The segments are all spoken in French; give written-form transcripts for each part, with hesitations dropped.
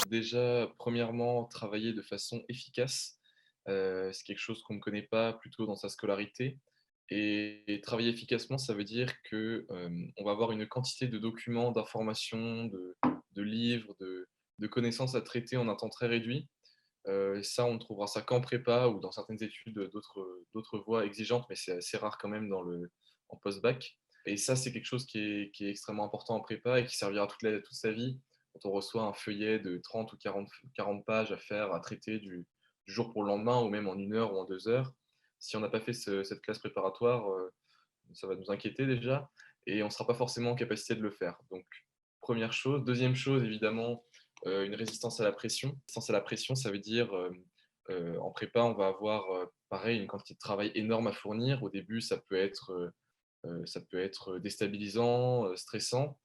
Déjà, premièrement, travailler de façon efficace, c'est quelque chose qu'on ne connaît pas plutôt dans sa scolarité et travailler efficacement, ça veut dire que, on va avoir une quantité de documents, d'informations, de livres, de connaissances à traiter en un temps très réduit. Et ça, on ne trouvera ça qu'en prépa ou dans certaines études, d'autres voies exigeantes, mais c'est assez rare quand même en post-bac. Et ça, c'est quelque chose qui est extrêmement important en prépa et qui servira toute sa vie. Quand on reçoit un feuillet de 30 ou 40 pages à faire, à traiter du jour pour le lendemain ou même en 1 heure ou en 2 heures, si on n'a pas fait cette classe préparatoire, ça va nous inquiéter déjà et on ne sera pas forcément en capacité de le faire. Donc, première chose. Deuxième chose, évidemment, une résistance à la pression. Résistance à la pression, ça veut dire, en prépa, on va avoir, pareil, une quantité de travail énorme à fournir. Au début, ça peut être déstabilisant, stressant,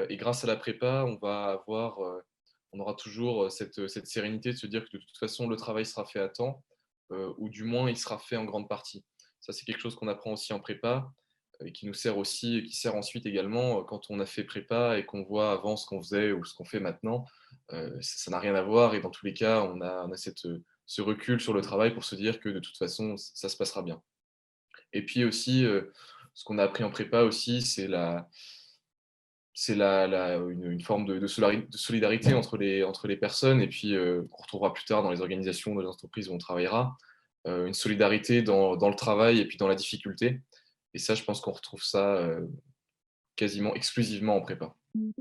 et grâce à la prépa, on aura toujours, cette sérénité de se dire que de toute façon, le travail sera fait à temps, ou du moins il sera fait en grande partie. Ça, c'est quelque chose qu'on apprend aussi en prépa, et qui nous sert aussi et qui sert ensuite également, quand on a fait prépa et qu'on voit avant ce qu'on faisait ou ce qu'on fait maintenant, ça n'a rien à voir et dans tous les cas, on a ce recul sur le travail pour se dire que de toute façon, ça se passera bien. Et puis aussi, ce qu'on a appris en prépa aussi, une forme de solidarité entre les personnes et puis, qu'on retrouvera plus tard dans les organisations, dans les entreprises où on travaillera. Une solidarité dans le travail et puis dans la difficulté et ça, je pense qu'on retrouve ça, quasiment exclusivement en prépa. Il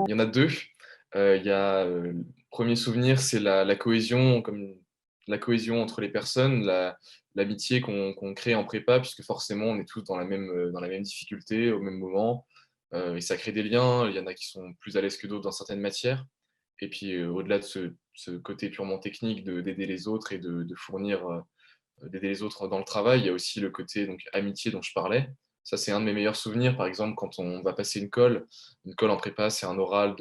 y en a 2. Il y a, le 1er souvenir, c'est la cohésion, comme la cohésion entre les personnes, l'amitié qu'on crée en prépa puisque forcément on est tous dans la même difficulté au même moment, et ça crée des liens. Il y en a qui sont plus à l'aise que d'autres dans certaines matières et puis, au-delà de ce côté purement technique d'aider les autres et de fournir, d'aider les autres dans le travail, il y a aussi le côté donc amitié dont je parlais. Ça, c'est un de mes meilleurs souvenirs, par exemple, quand on va passer une colle. Une colle en prépa, c'est un oral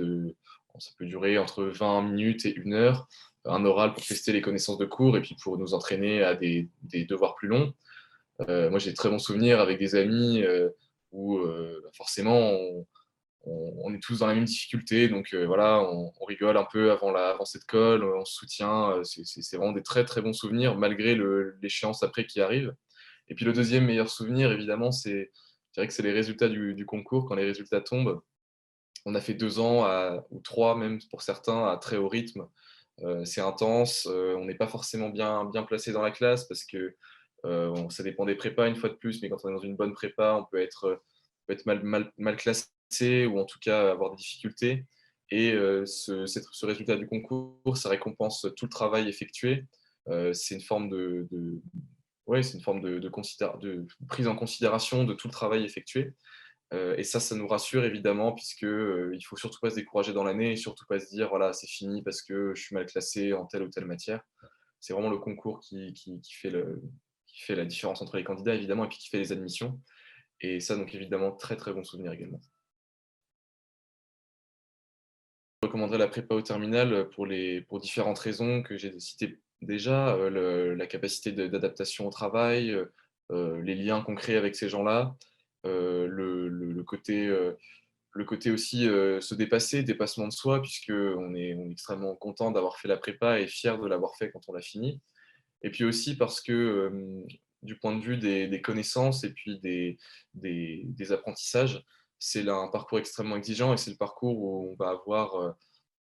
ça peut durer entre 20 minutes et 1 heure. Un oral pour tester les connaissances de cours et puis pour nous entraîner à des devoirs plus longs. Moi, j'ai de très bons souvenirs avec des amis, où, forcément, on est tous dans la même difficulté, donc voilà, on rigole un peu avant cette colle, on se soutient, c'est vraiment des très, très bons souvenirs malgré l'échéance après qui arrive. Et puis le deuxième meilleur souvenir évidemment, je dirais que c'est les résultats du concours. Quand les résultats tombent, on a fait 2 ans ou 3 même pour certains à très haut rythme. C'est intense, on n'est pas forcément bien placé dans la classe parce que, ça dépend des prépas une fois de plus, mais quand on est dans une bonne prépa, on peut être mal classé ou en tout cas avoir des difficultés et ce résultat du concours, ça récompense tout le travail effectué. C'est une forme de ouais, c'est une forme de prise en considération de tout le travail effectué, et ça nous rassure évidemment puisque, il faut surtout pas se décourager dans l'année et surtout pas se dire: «Voilà, c'est fini parce que je suis mal classé en telle ou telle matière». C'est vraiment le concours qui fait la différence entre les candidats évidemment et puis qui fait les admissions et ça donc évidemment très, très bon souvenir également. Je recommanderais la prépa au terminal, pour différentes raisons que j'ai citées déjà, la capacité d'adaptation au travail, les liens qu'on crée avec ces gens-là, le côté aussi, se dépasser, dépassement de soi puisqu'on est extrêmement content d'avoir fait la prépa et fier de l'avoir fait quand on l'a fini. Et puis aussi parce que, du point de vue des connaissances et puis des apprentissages, c'est là un parcours extrêmement exigeant et c'est le parcours où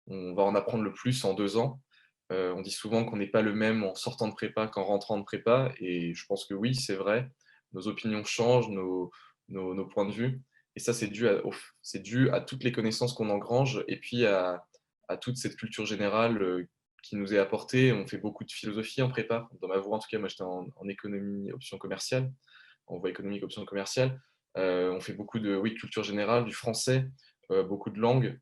on va en apprendre le plus en 2 ans. On dit souvent qu'on n'est pas le même en sortant de prépa qu'en rentrant de prépa et je pense que oui, c'est vrai. Nos opinions changent, nos points de vue et ça, c'est dû à toutes les connaissances qu'on engrange et puis à toute cette culture générale, qui nous est apportée. On fait beaucoup de philosophie en prépa. Dans ma voie, en tout cas, moi, j'étais en économie option commerciale, en voie économique option commerciale. On fait beaucoup de, oui, culture générale, du français, beaucoup de langues.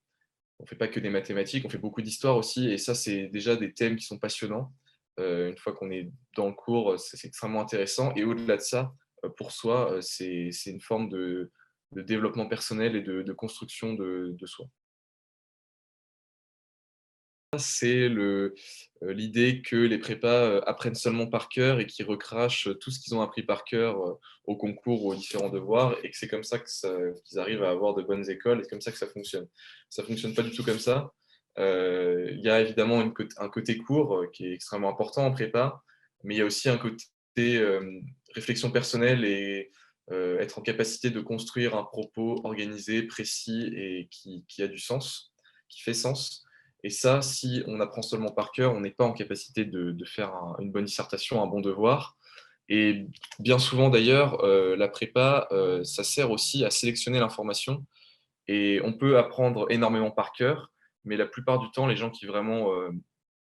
On fait pas que des mathématiques, on fait beaucoup d'histoire aussi et ça, c'est déjà des thèmes qui sont passionnants. Une fois qu'on est dans le cours, c'est extrêmement intéressant et au-delà de ça, pour soi, c'est une forme de développement personnel et de construction de soi. c'est l'idée que les prépas, apprennent seulement par cœur et qu'ils recrachent tout ce qu'ils ont appris par cœur, au concours ou aux différents devoirs et que c'est comme ça qu'ils arrivent à avoir de bonnes écoles et c'est comme ça que ça fonctionne. Ça fonctionne pas du tout comme ça. Il y a évidemment un côté cours, qui est extrêmement important en prépa, mais il y a aussi un côté, réflexion personnelle et être en capacité de construire un propos organisé, précis et qui a du sens, qui fait sens. Et ça, si on apprend seulement par cœur, on n'est pas en capacité de faire une bonne dissertation, un bon devoir. Et bien souvent d'ailleurs, la prépa, ça sert aussi à sélectionner l'information et on peut apprendre énormément par cœur, mais la plupart du temps, les gens qui vraiment,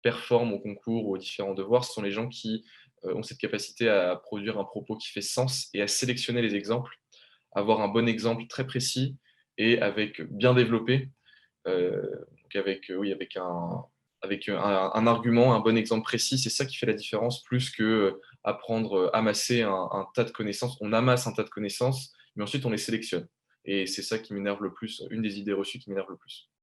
performent au concours ou aux différents devoirs, ce sont les gens qui, ont cette capacité à produire un propos qui fait sens et à sélectionner les exemples, avoir un bon exemple très précis et avec bien développé. Donc avec, oui, avec un argument, un bon exemple précis, c'est ça qui fait la différence plus que, apprendre, amasser un tas de connaissances. On amasse un tas de connaissances, mais ensuite on les sélectionne et c'est ça qui m'énerve le plus, une des idées reçues qui m'énerve le plus.